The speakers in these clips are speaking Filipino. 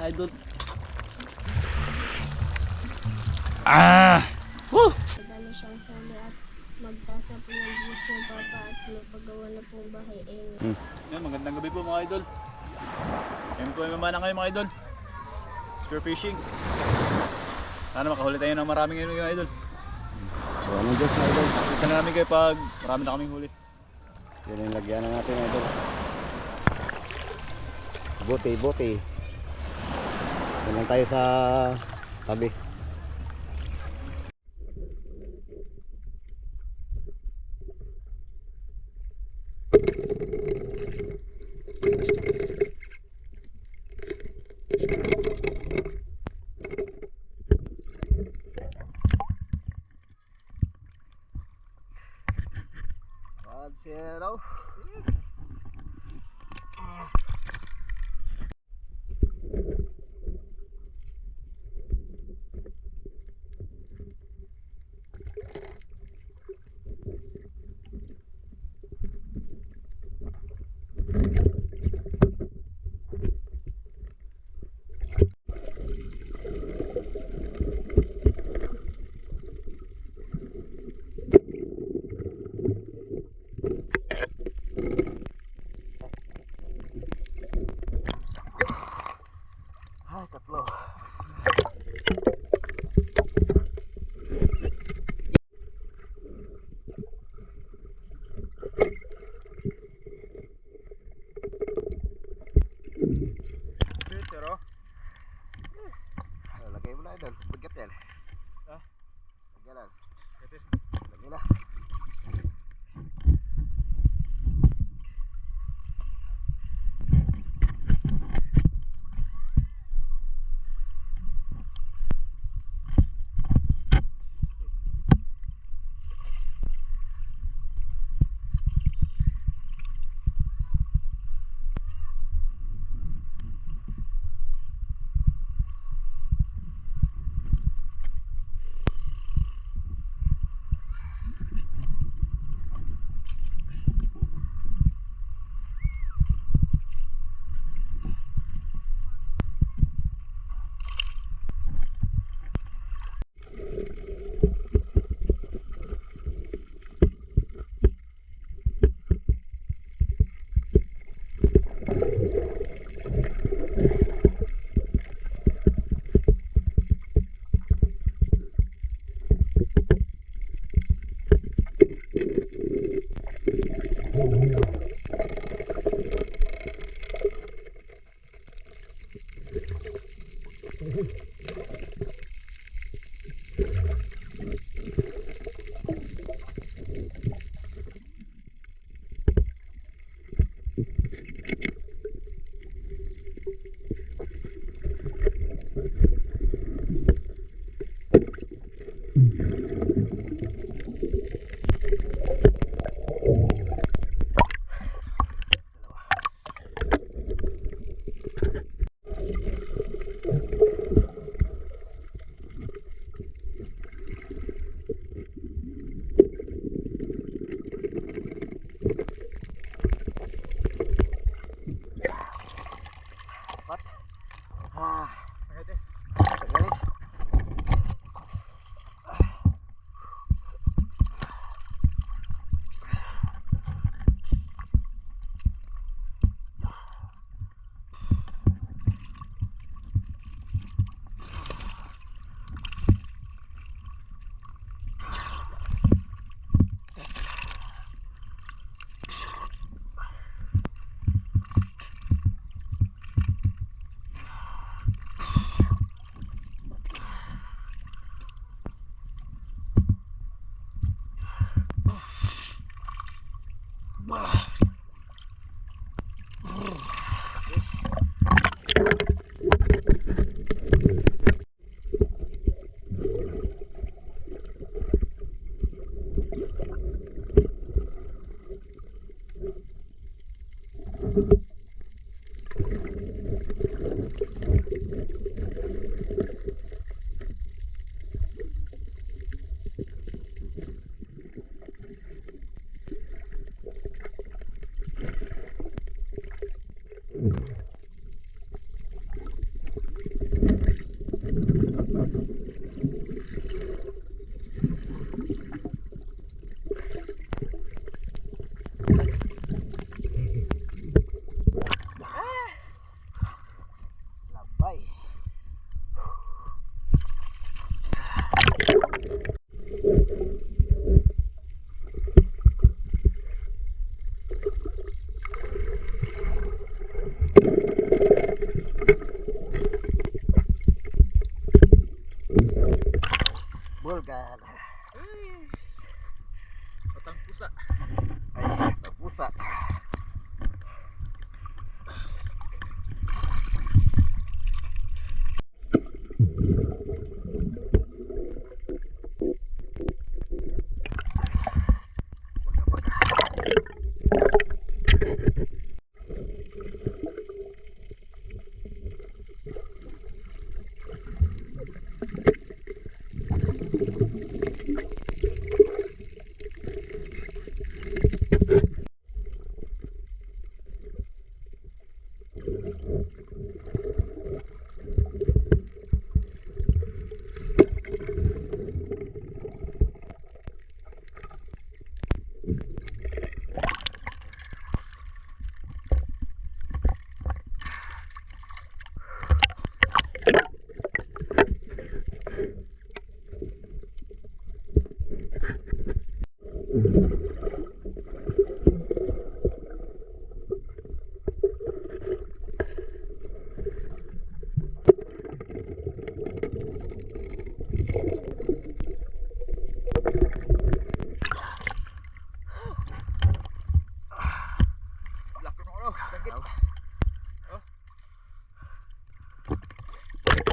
idol. Ah! Woo! Dali siyang huli at magtasa po ng views ng papa at magpagawa na po bahay Yan, magandang gabi po mga idol. Yan po ay mamana kayo mga idol. Spear fishing. Sana makahuli tayo ng maraming ngayon mga idol. Ano Diyos na idol? Isa na namin kayo pag marami na kaming huli. Yan yung lagyan na natin idol. Bote. Yan lang tayo sa tabi. Zero. Ay, tatlo. Zero. Lagay mo na idol. Bagat yan. Ha? Lagyan na. Katis. Lagyan na.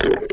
Kalite.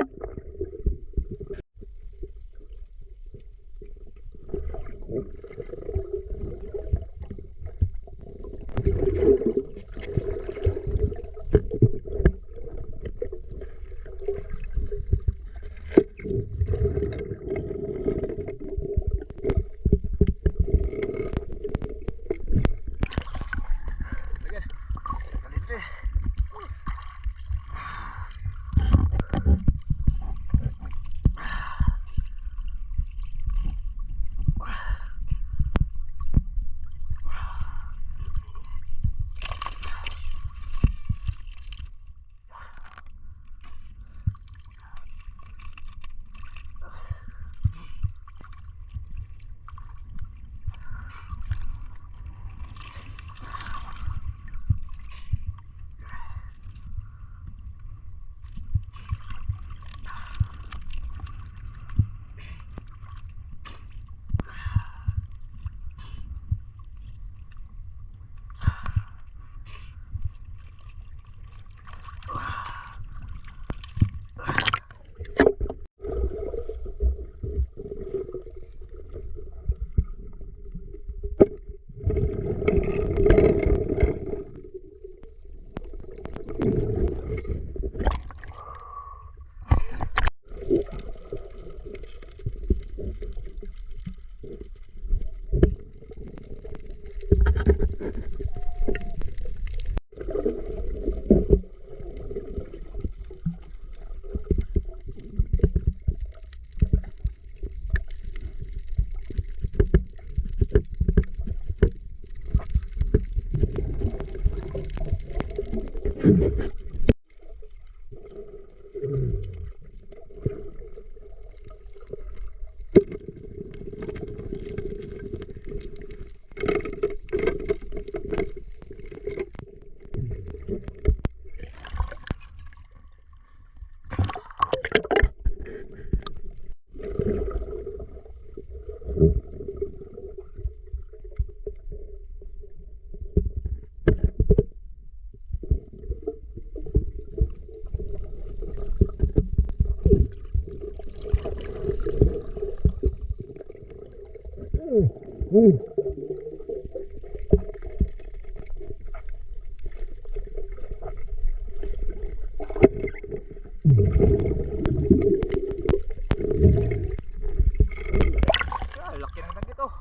Laki ng tangkit oh.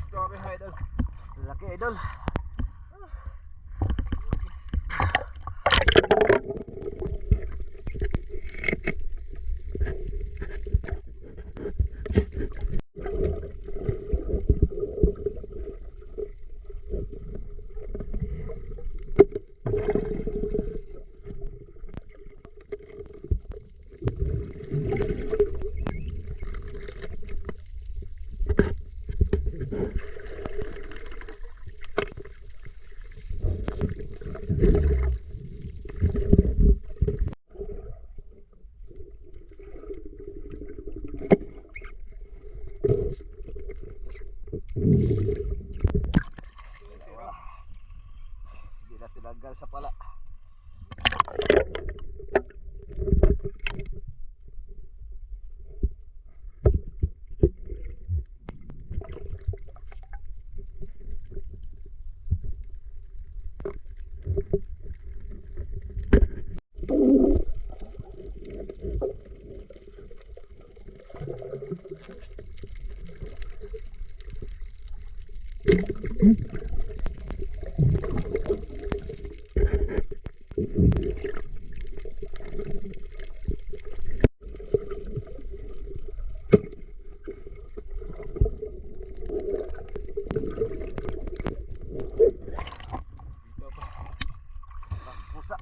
Grabe mga idol. Laki idol. Hindi na tinagal sa pala. Pusa.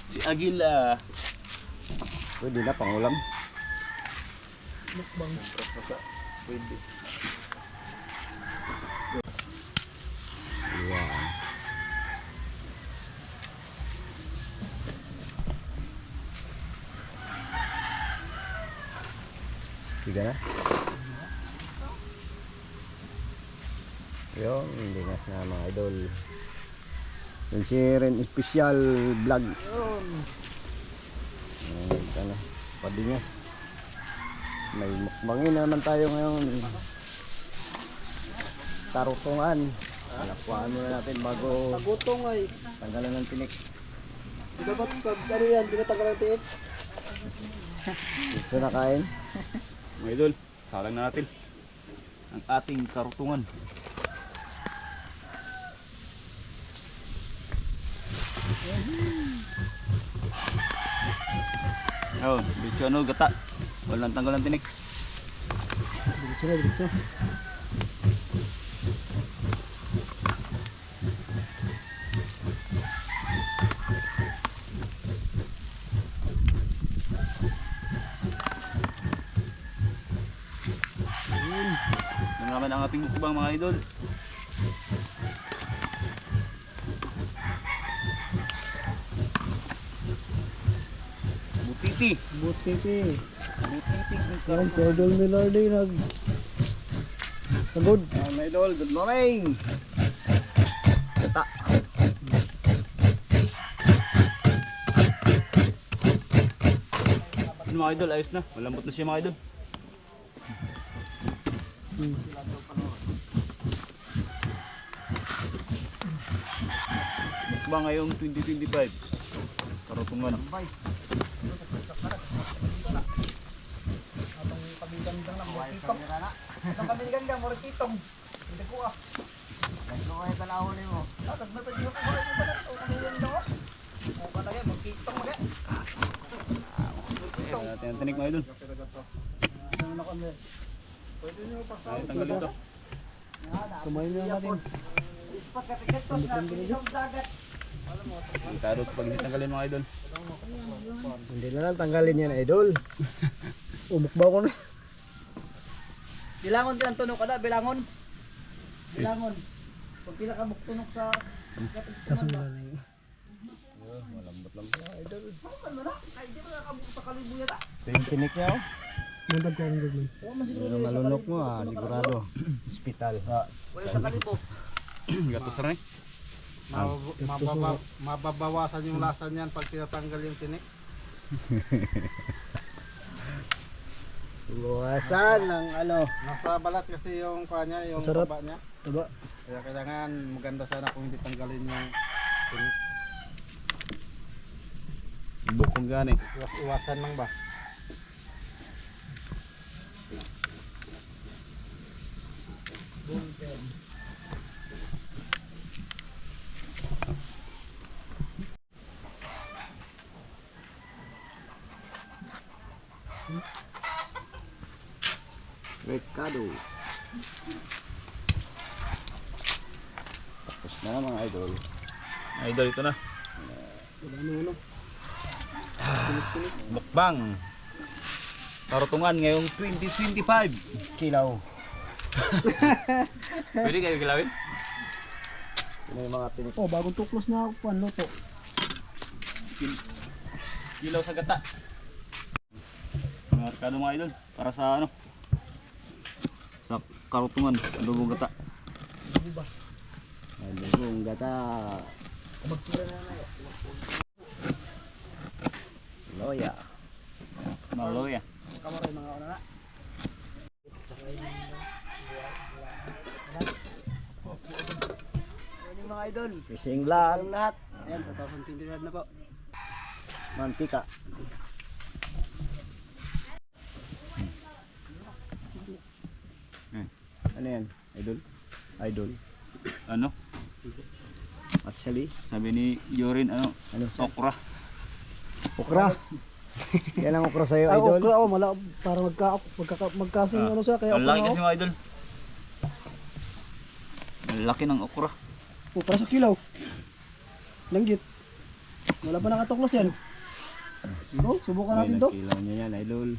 Si Agila. Pwede na pangulam. Pwede. Yan. Tiga na. Yung lingas na mga idol. Yung si Ren Special Vlog. Yun. Ito na. Padingas. May mukbangin na naman tayo ngayon. Tarutungan. Nakuhaan muna natin bago Tagutong ay. tanggalan ng tinik. Di ba ba't pag ano yan, di na tagal ang tiit? Dito na kain. Mga idol, salang na natin ang ating karutungan. Oh, dito ano gata. Walang tanggal ng tinik. Diretso na, diretso. Ano naman ang ating mukbang mga idol. Butiti. Butiti. Butiti. Yan, si Idol Miller din Pagod. Mga idol, good morning. Gata. Ano mga idol, ayos na. Malambot na siya mga idol. Mukbang ngayong 2025. Karutungan. Ang pamiligan ka, mura kitong. Hindi ko ah. Ano kayo panahon mo? Tatag may pagyo ko mura kitong pala. O pamiligan daw ah. O palagay, magkitong mga. Yes. Natin ang tinik mga idol. Ay, tanggalin to. Kumain na natin. Pagkatigatos na, pinilong dagat. Karot pag hindi tanggalin mga idol. Hindi na lang tanggalin yan, idol. Umukbaw ko na. Bilangon din ang tunog kada, bilangon. Bilangon. Pag pinakamuktunok sa kasunod na yun. Malambot lang po, idol. Ano na? Ay, di ba nakabuk sa kalibuyan ah? Ito yung tinik niya, oh. Mundag ko ang gagawin. Yung malunok mo, sigurado. Hospital. Wala sa kalibo. Gatos na eh. Mababawasan yung lasa niyan pag tinatanggal yung tinik. Buwasan ng ano. Nasa balat kasi yung kanya, yung Masarap. baba niya. Taba. Kaya kailangan maganda sana kung hindi tanggalin yung tinik. Bukong gani. Iwasan lang ba? Recado. Tapos na mga idol. Idol, ito na. Wala ano. Mukbang. Karutungan ngayong 2025. Kilaw. Pwede kayo gilawin? Ito yung mga tinik. Oh, bagong tuklos na pan luto. Kilaw sa gata. Mga rekado mga idol. Para sa ano? Sa karutungan. Adobong gata. Adobong gata. Loya. Maloya. Kamaroy mga una na. Morning mga idol. Fishing vlog. Ang lahat. Ayan, 2025 na po. Mantika. Ano yan? Idol? Idol. Ano? Actually, Sabi ni Jorin ano? ano? Okra. Okra. Yan ang okra sa'yo, Ay, idol. okra, para magkasing ano siya, kaya Ang laki okra, kasi mga idol. Ang laki ng okra. oh, para sa kilaw. Langgit. Wala pa nakatuklas yan. Oh, subukan natin to. Kilaw niya yan, idol.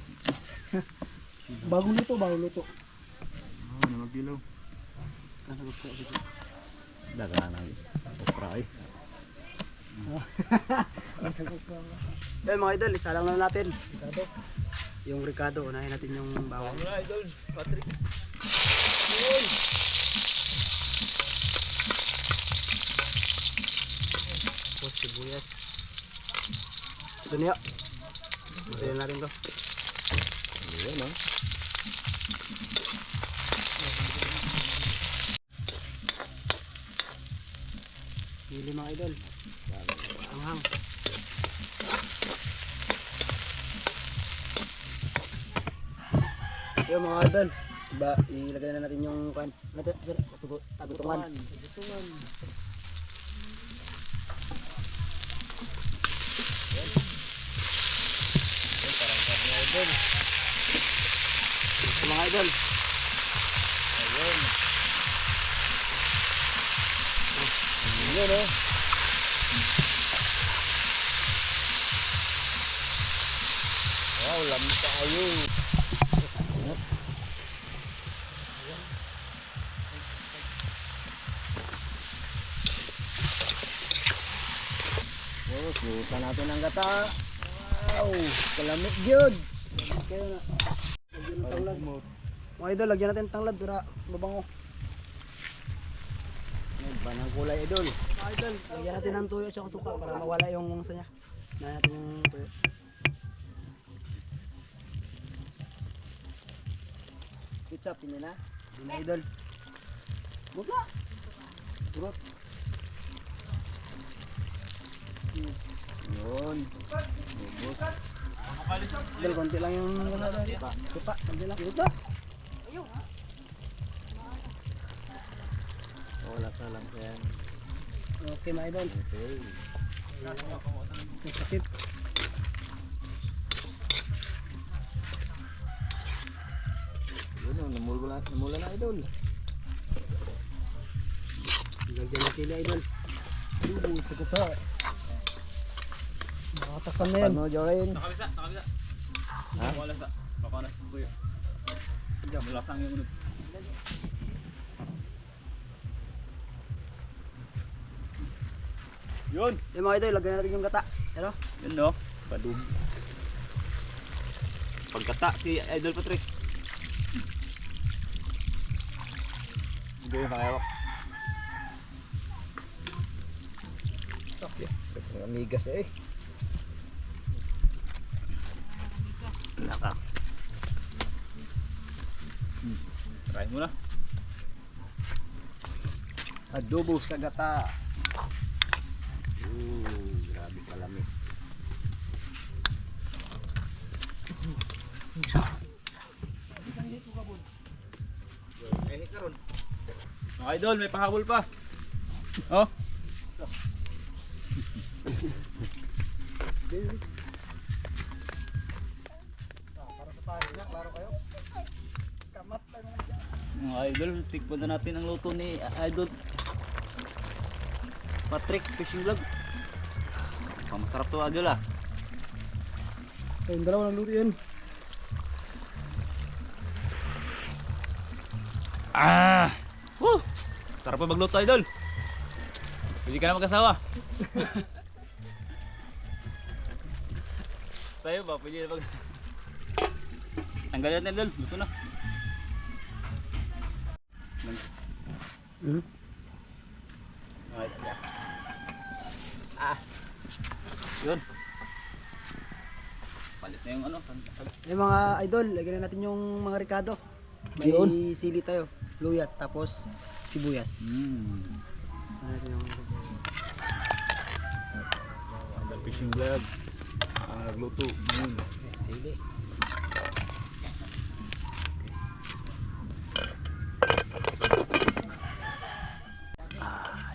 Bagong luto, bagong luto. Oh, namagdilaw. Daga na okra ay. Yan mga idol, isa lang natin. Ricardo. Yung Ricardo, unahin natin yung bawang. Wala idol, Patrick. Tapos sibuyas. Ito niya. Ito natin to. Ayan, no? Hili mga idol. Anghang. Yung mga idol. Ilagay na natin yung kan. Agutungan. Ito mga idol. Ayan, no? Wow, lamig tayo. Oh, suka natin ang gata. Wow, kalamig yun. Kaya na. Lagyan ng tanglad. Mga idol, lagyan natin ng tanglad para mabango. Ano ba ng kulay, idol? Mga idol, lagyan natin ng tuyo at saka suka para mawala yung mungsa niya. Lagyan natin yung tuyo. Ketchup, hindi na. Yun na idol. Huwag na. Turot. Yun. Idol, konti lang yung suka. Konti lang. Turot na. Wala sa lang yan. Okay mga idol. Okay. Yung sakit. Yun, oh, namula na, idol. Lagyan na sila idol. Sa kuta. Nakatakan na yan. Paano, Jorin? Nakabisa. Ha? Wala sa. Baka na sa tuyo. Diyan, malasang yung unod. Yun. Yung mga idol, lagyan natin yung gata. Pero, Yun no. Padug. Pagkata si Idol Patrick. Hindi yung pangewak. Ang amigas eh. Naka. Try mo na. Adobo sa gata. Grabe kalami. Mga idol, may pahabol pa. Oh. Mga idol, tikman na natin ang luto ni Idol Patrick Fishing Vlog. Masarap to idol ah. yung dalawa ng luto yan. Ah! Woo! Sarap pa magluto idol. Pwede ka na mag-asawa. Tayo ba? Pwede na mag... Tanggalin natin idol. Luto na. Ah! Yun. Palit na yung ano. Yung mga idol, lagyan na natin yung mga Ricardo. May Yun. sili tayo, luyat, tapos sibuyas. Ano natin yung Idol Fishing Vlog. Ang nagluto. sili.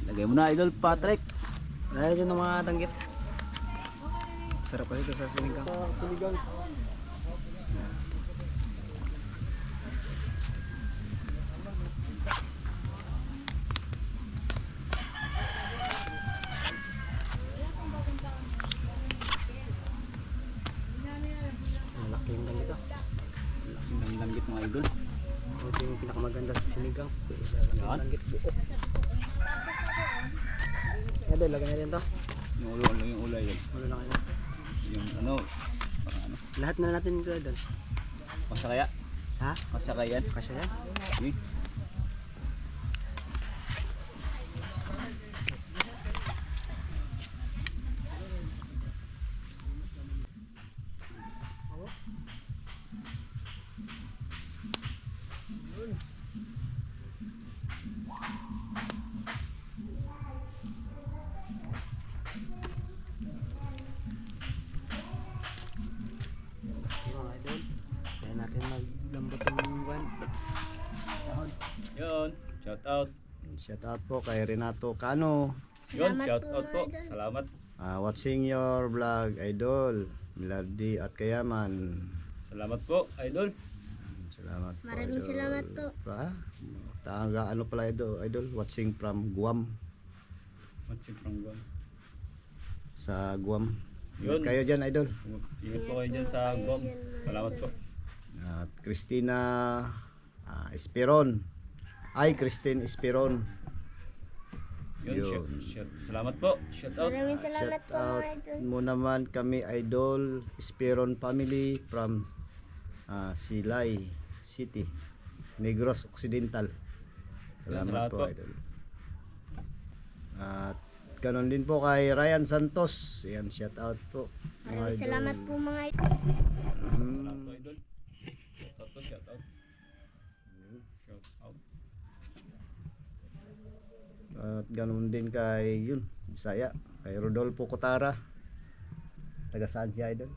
Lagay mo na Idol Patrick. Lagyan natin ng mga danggit. Sarap pa dito sa sinigang. Sa sinigang. Malaki yung ganito. Ang langgit mga idol. Ito yung pinakamaganda sa sinigang. Yan. Langgit buo. Idol, lagyan natin to. Yung ulo yun. Ulo lang ito. Yung ano, parang ano. Lahat na natin ito, idol. Kasya kaya? Ha? Kasya kaya yan? Kasya yan? Sige. Mga idol. Kaya natin maglambot ng buwan. Yun. Shout out. Shout out po kay Renato Cano. Yun. Salamat Shout po, out po. mga idol. Salamat. Watching your vlog, idol. Milardi at Kayaman. Salamat po, idol. Salamat po, Maraming idol. salamat po. Taga ano pala idol, watching from Guam. Matsing Pranggon. Sa Guam. Yun. Ingat kayo dyan, idol. Ingat po kayo dyan sa GOM. Salamat po. At Christina Esperon. Ay, Christine Esperon. Yun. Yun. Salamat po. Shout out. Maraming salamat Shout po, mga out idol. mo naman kami, idol. Esperon family from Silay City, Negros Occidental. Salamat Salamat po, po. idol. At ganon din po kay Ryan Santos. Yan, shout out po. mga Maraming idol. salamat po, mga idol. Salamat po, idol. Shout out po. Shout out. Shout out. At ganon din kay yun, Bisaya, kay Rodolfo Cotara. Taga saan siya, idol?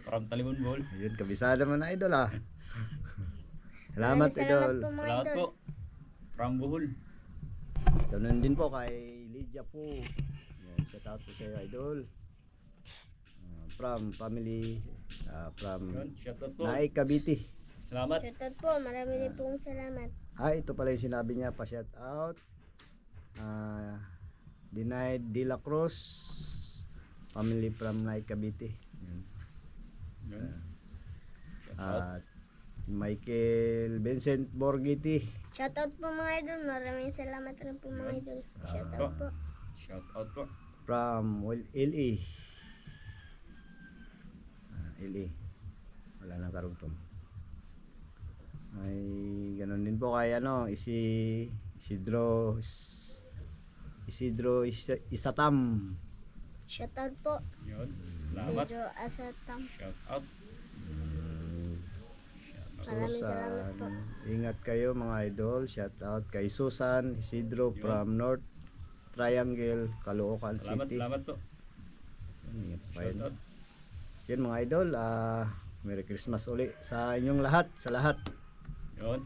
From Talibon Bowl. Ayun, kabisado man na, idol Salamat, Maraming idol. po, mga Salamat idol. po. From Bohol. Ganon din po kay Lydia po. Yan, shout out po sa iyo, idol. From family, from Yun. Shout out po. Naik Cavite. Salamat. Shoutout po, marami din pong salamat. Ito pala yung sinabi niya, pa shout out. Denied De La Cruz, family from Naik Cavite. Yan. Yun. Shout out. At Michael Vincent Borgiti. Shoutout po, mga idol. Maraming salamat rin po, mga idol. Shoutout po. Shout out po. From LA. LA. Wala nang karugtong. Ay ganun din po kay Isidro Isatam. Shoutout po. Yun. Salamat. Pedro Asatam. Shout out. Maraming salamat po. Ingat kayo mga idol. Shout out kay Susan Isidro Yun. from North Triangle, Caloocan Salamat. City. Salamat po. Ingat pa Shout yun. out. Yan mga idol, Merry Christmas uli sa inyong lahat, sa lahat. Yun.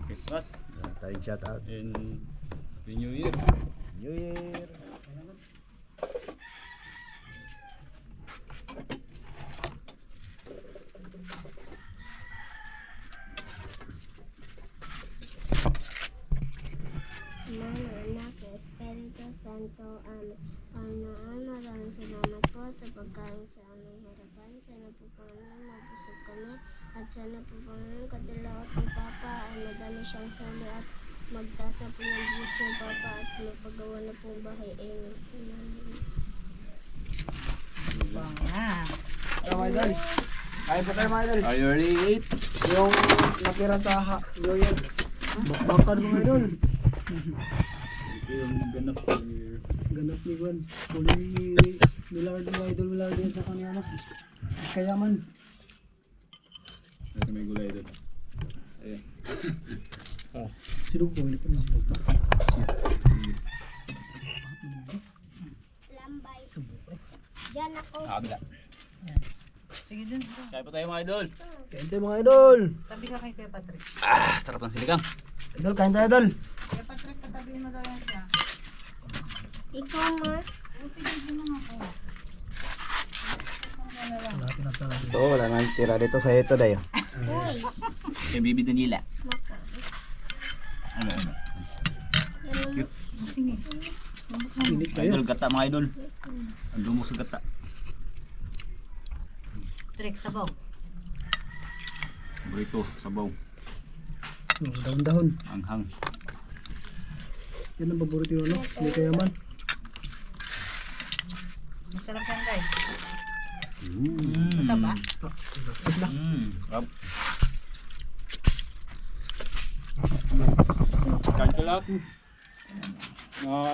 Christmas. Tayong shout out. And Happy New Year. New Year. Mana, Anak, Espiritu Santo, Amen. Panginoon, maraming salamat po sa pagkain sa aming harapan. Sana po, Panginoon, mabusog kami. At sana po, Panginoon, katilaot ni Papa ay madami siyang huli at magtasa po ng Diyos ni Papa at mapagawa na pong bahay. Amen. Mga idol. Kain po tayo, mga idol. Are you ready to eat? Yung natira sa New Year. Bakbakan, mga idol. Ito yung ganap here. Ganap ni Juan. Huli Milardi, mga idol. Milardi at saka ni Kayaman. Ito may gulay doon. Ayan. Silog po. Hindi po na silog. Lambay. Diyan ako. Kabila. Sige dun. Kaya po tayo mga idol. Kain tayo, mga idol. Tabi ka kay Patrick. Sarap ng sinigang. Idol, kain tayo, idol. Kay Patrick, patabi mo daw yan siya. Ikaw, ma. O sige, dun lang ako. Kalahati ng sarap. Ito, wala nang tira dito sa ito dayo. Uy, Yung bibi Danila. mako. Ano? Sige. Init kayo. Idol, gata mga idol. Ang dumog sa gata. Patrick, sabaw. Burrito, sabaw, Oh, dahon-dahon. anghang. Yan ang paborito yun, ano? Hindi kaya man. Masarap yan, guys. Mm. Ito ba? Sip na. Sarap. Kain ka lahat.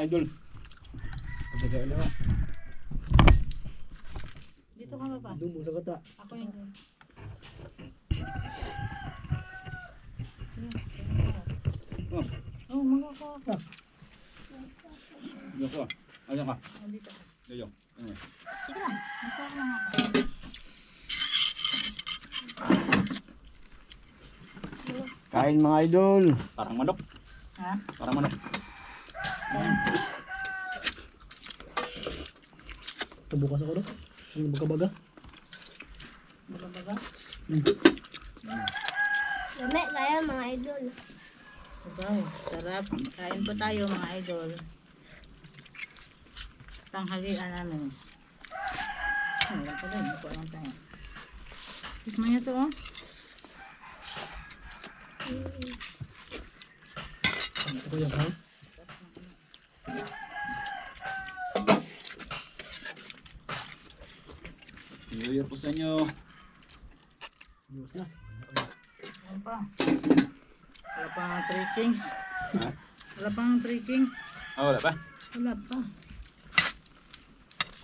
Idol. Dito ka ba? Dubo sa kata. Ako yun. Oh, mga ko. Diyan ka. Ayan ka. Dito. Diyan. Sige lang. Magkuha lang ako. Kain mga idol. Parang manok. Ha? Parang manok. Ito bukas ako, no? Ang baga-baga. Baga-baga. Lami kaya mga idol. Sabaw. Sarap. Kain po tayo, mga idol. Tanghalian namin. Wala pa rin. Ito lang tayo. Tikman niyo to, oh. Ito yan, ha? New Year po sa inyo. Bukas na. Ano pa? Wala pa ang 3 kings. Wala pa ang 3 king. Ah, wala pa. Wala pa.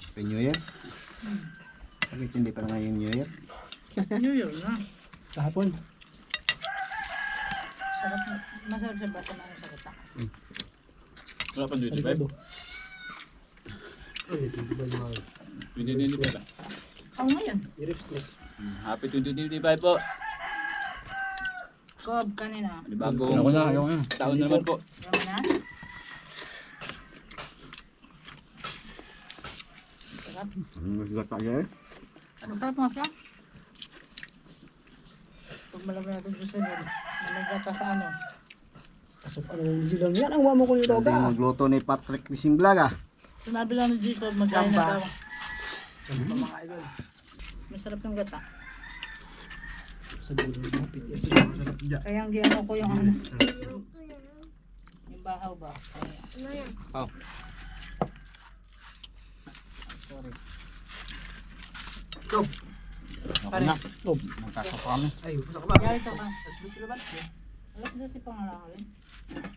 Happy New Year. Bakit hindi pa na ngayon New Year? New Year na. Kahapon. Sarap na. Masarap sa basa na sa kata. Wala pa Sa 25. likado. Ay, ito ba yung mga... 2025 ba? Oh, ngayon. I-rips na. Happy 2025 po. Kob kanina. Bagong taon na naman po. Alam mo na? Sarap. Magkata niya eh. Masarap nga siya. Pag malagay natin doon sa nil, may gata sa ano. Pasok ano yung sila. Yan ang wamo ko nito Hindi ka. magluto ni Patrick Fishing Vlog ah. Sinabi lang ni Jacob, magkain na daw. Mga idol. Masarap yung gata. Sa dulo ng mga piti. Masarap dyan. Kaya ang giano ko yung ano. Yung bahaw ba? Ano yan? Sorry. Go. Okay na. Go. Magkasok kami. Ay, pasak ka ba? Kaya ito ka. Alas na si pangalangan.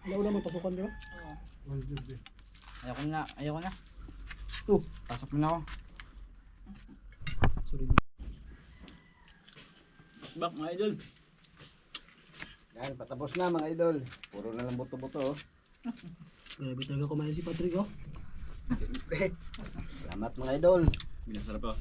Alaw na magpasukan, di ba? Oo. Ayoko na. Oh, Pasok mo na ako. sorry. Bak mga idol. Yan, patapos na mga idol. Puro na lang buto-buto oh. Grabe talaga kumain si Patrick, oh. Salamat mga idol. Binasarap ako.